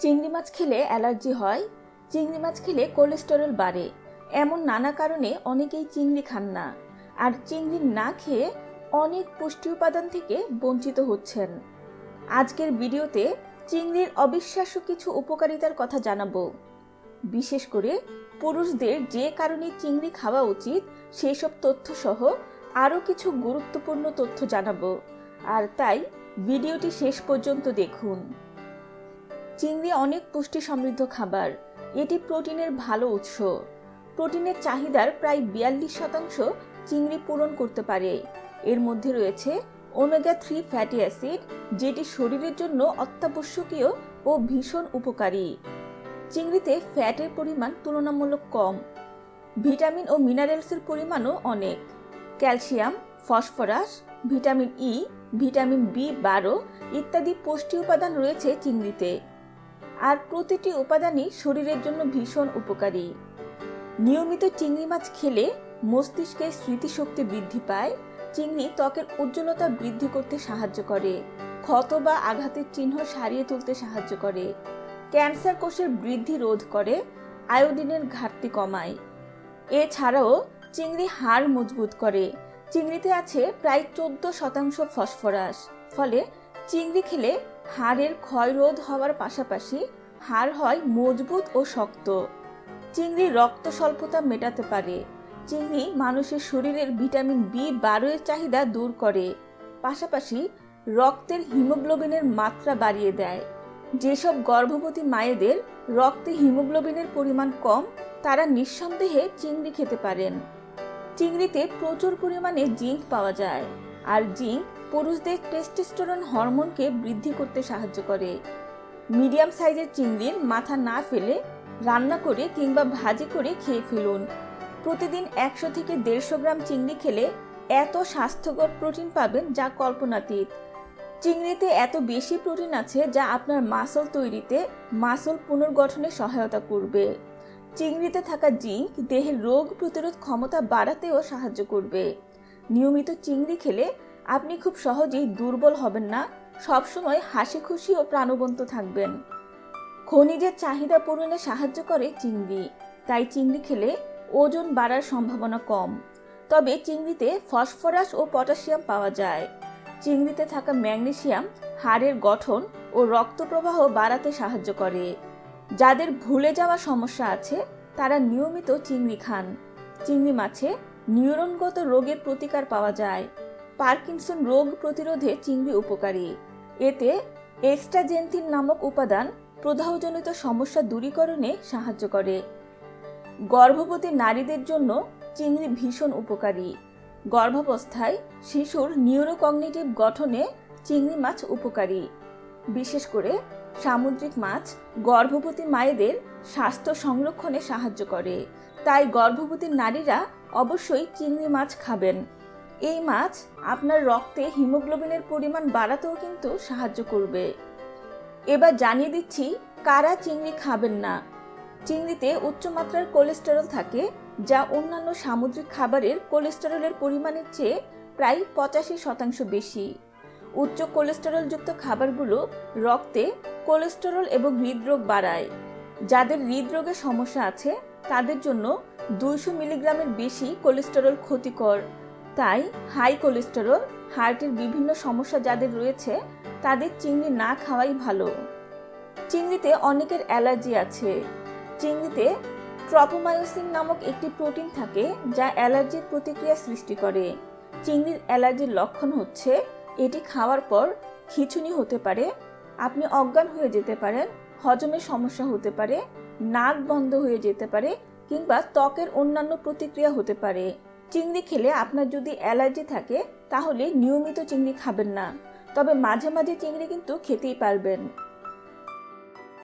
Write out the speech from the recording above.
চিংড়ি মাছ খেলে অ্যালার্জি হয়, চিংড়ি মাছ খেলে কোলেস্টেরল বাড়ে, এমন নানা কারণে অনেকেই চিংড়ি খান না। আর চিংড়ি না খেয়ে অনেক পুষ্টি উপাদান থেকে বঞ্চিত হচ্ছেন। আজকের ভিডিওতে চিংড়ির অবিশ্বাস্য কিছু উপকারিতার কথা জানাবো। বিশেষ করে পুরুষদের যে কারণে চিংড়ি খাওয়া উচিত সেই সব তথ্য সহ আরও কিছু গুরুত্বপূর্ণ তথ্য জানাবো। আর তাই ভিডিওটি শেষ পর্যন্ত দেখুন। চিংড়ি অনেক পুষ্টি সমৃদ্ধ খাবার। এটি প্রোটিনের ভালো উৎস। প্রোটিনের চাহিদার প্রায় 42% চিংড়ি পূরণ করতে পারে। এর মধ্যে রয়েছে ওমেগা 3 ফ্যাটি অ্যাসিড, যেটি শরীরের জন্য অত্যাবশ্যকীয় ও ভীষণ উপকারী। চিংড়িতে ফ্যাটের পরিমাণ তুলনামূলক কম। ভিটামিন ও মিনারেলসের পরিমাণও অনেক। Calcium, phosphorus, vitamin E, vitamin বি12 ইত্যাদি পুষ্টি উপাদান রয়েছে চিংড়িতে। আর প্রতিটি উপাদানই শরীরের জন্য ভীষণ উপকারী। নিয়মিত চিংড়ি মাছ খেলে মস্তিষ্কের স্মৃতিশক্তি বৃদ্ধি পায়। চিংড়ি ত্বকের উজ্জ্বলতা বৃদ্ধি করতে সাহায্য করে, ক্ষত বা আঘাতের চিহ্ন সারিয়ে তুলতে সাহায্য করে, ক্যান্সার কোষের বৃদ্ধি রোধ করে, আয়োডিনের ঘাটতি কমায়। এছাড়াও চিংড়ি হাড় মজবুত করে। চিংড়িতে আছে প্রায় 14% ফসফরাস। ফলে চিংড়ি খেলে হাড়ের ক্ষয় রোধ হওয়ার পাশাপাশি হাড় হয় মজবুত ও শক্ত। চিংড়ি রক্ত স্বল্পতা মেটাতে পারে। চিংড়ি মানুষের শরীরের ভিটামিন বি12 এর চাহিদা দূর করে, পাশাপাশি রক্তের হিমোগ্লোবিনের মাত্রা বাড়িয়ে দেয়। যেসব গর্ভবতী মায়েদের রক্তে হিমোগ্লোবিনের পরিমাণ কম, তারা নিঃসন্দেহে চিংড়ি খেতে পারেন। চিংড়িতে প্রচুর পরিমাণে জিঙ্ক পাওয়া যায়, আর জিঙ্ক পুরুষদের টেস্টোস্টেরন হরমোনকে বৃদ্ধি করতে সাহায্য করে। মিডিয়াম সাইজের চিংড়ির মাথা না ফেলে রান্না করে কিংবা ভাজি করে খেয়ে ফেলুন। প্রতিদিন 100 থেকে 150 গ্রাম চিংড়ি খেলে এত স্বাস্থ্যকর প্রোটিন পাবেন যা কল্পনাতীত। চিংড়িতে এত বেশি প্রোটিন আছে যা আপনার মাসল তৈরিতে, মাসল পুনর্গঠনে সহায়তা করবে। চিংড়িতে থাকা জিঙ্ক দেহের রোগ প্রতিরোধ ক্ষমতা বাড়াতেও সাহায্য করবে। নিয়মিত চিংড়ি খেলে আপনি খুব সহজেই দুর্বল হবেন না, সবসময় হাসি খুশি ও প্রাণবন্ত থাকবেন। খনিজের চাহিদা পূরণে সাহায্য করে চিংড়ি, তাই চিংড়ি খেলে ওজন বাড়ার সম্ভাবনা কম। তবে চিংড়িতে ফসফরাস ও পটাশিয়াম পাওয়া যায়। চিংড়িতে থাকা ম্যাগনেসিয়াম হাড়ের গঠন ও রক্ত প্রবাহ বাড়াতে সাহায্য করে। যাদের ভুলে যাওয়া সমস্যা আছে তারা নিয়মিত চিংড়ি খান। চিংড়ি মাছে নিউরনগত রোগের প্রতিকার পাওয়া যায়। পার্কিনসন রোগ প্রতিরোধে চিংড়ি উপকারী। এতে এক্সট্রাজেন্থিন নামক উপাদান প্রদাহজনিত সমস্যা দূরীকরণে সাহায্য করে। গর্ভবতী নারীদের জন্য চিংড়ি ভীষণ উপকারী। গর্ভাবস্থায় শিশুর নিউরোকগনিটিভ গঠনে চিংড়ি মাছ উপকারী। বিশেষ করে সামুদ্রিক মাছ গর্ভবতী মায়েদের স্বাস্থ্য সংরক্ষণে সাহায্য করে। তাই গর্ভবতী নারীরা অবশ্যই চিংড়ি মাছ খাবেন। এই মাছ আপনার রক্তে হিমোগ্লোবিনের পরিমাণ বাড়াতেও কিন্তু সাহায্য করবে। এবার জানিয়ে দিচ্ছি কারা চিংড়ি খাবেন না। চিংড়িতে উচ্চমাত্রার কোলেস্টেরল থাকে, যা অন্যান্য সামুদ্রিক খাবারের কোলেস্টেরলের পরিমাণের চেয়ে প্রায় 85% বেশি। উচ্চ কোলেস্টেরলযুক্ত খাবারগুলো রক্তে কোলেস্টেরল এবং হৃদরোগ বাড়ায়। যাদের হৃদরোগের সমস্যা আছে তাদের জন্য 200 মিলিগ্রামের বেশি কোলেস্টেরল ক্ষতিকর। তাই হাই কোলেস্টেরল, হার্টের বিভিন্ন সমস্যা যাদের রয়েছে তাদের চিংড়ি না খাওয়াই ভালো। চিংড়িতে অনেকের অ্যালার্জি আছে। চিংড়িতে ট্রপোমায়োসিন নামক একটি প্রোটিন থাকে যা অ্যালার্জির প্রতিক্রিয়া সৃষ্টি করে। চিংড়ির অ্যালার্জির লক্ষণ হচ্ছে এটি খাওয়ার পর খিঁচুনি হতে পারে, আপনি অজ্ঞান হয়ে যেতে পারেন, হজমের সমস্যা হতে পারে, নাক বন্ধ হয়ে যেতে পারে কিংবা ত্বকের অন্যান্য প্রতিক্রিয়া হতে পারে। চিংড়ি খেলে আপনার যদি অ্যালার্জি থাকে তাহলে নিয়মিত চিংড়ি খাবেন না, তবে মাঝে মাঝে চিংড়ি কিন্তু খেতেই পারবেন।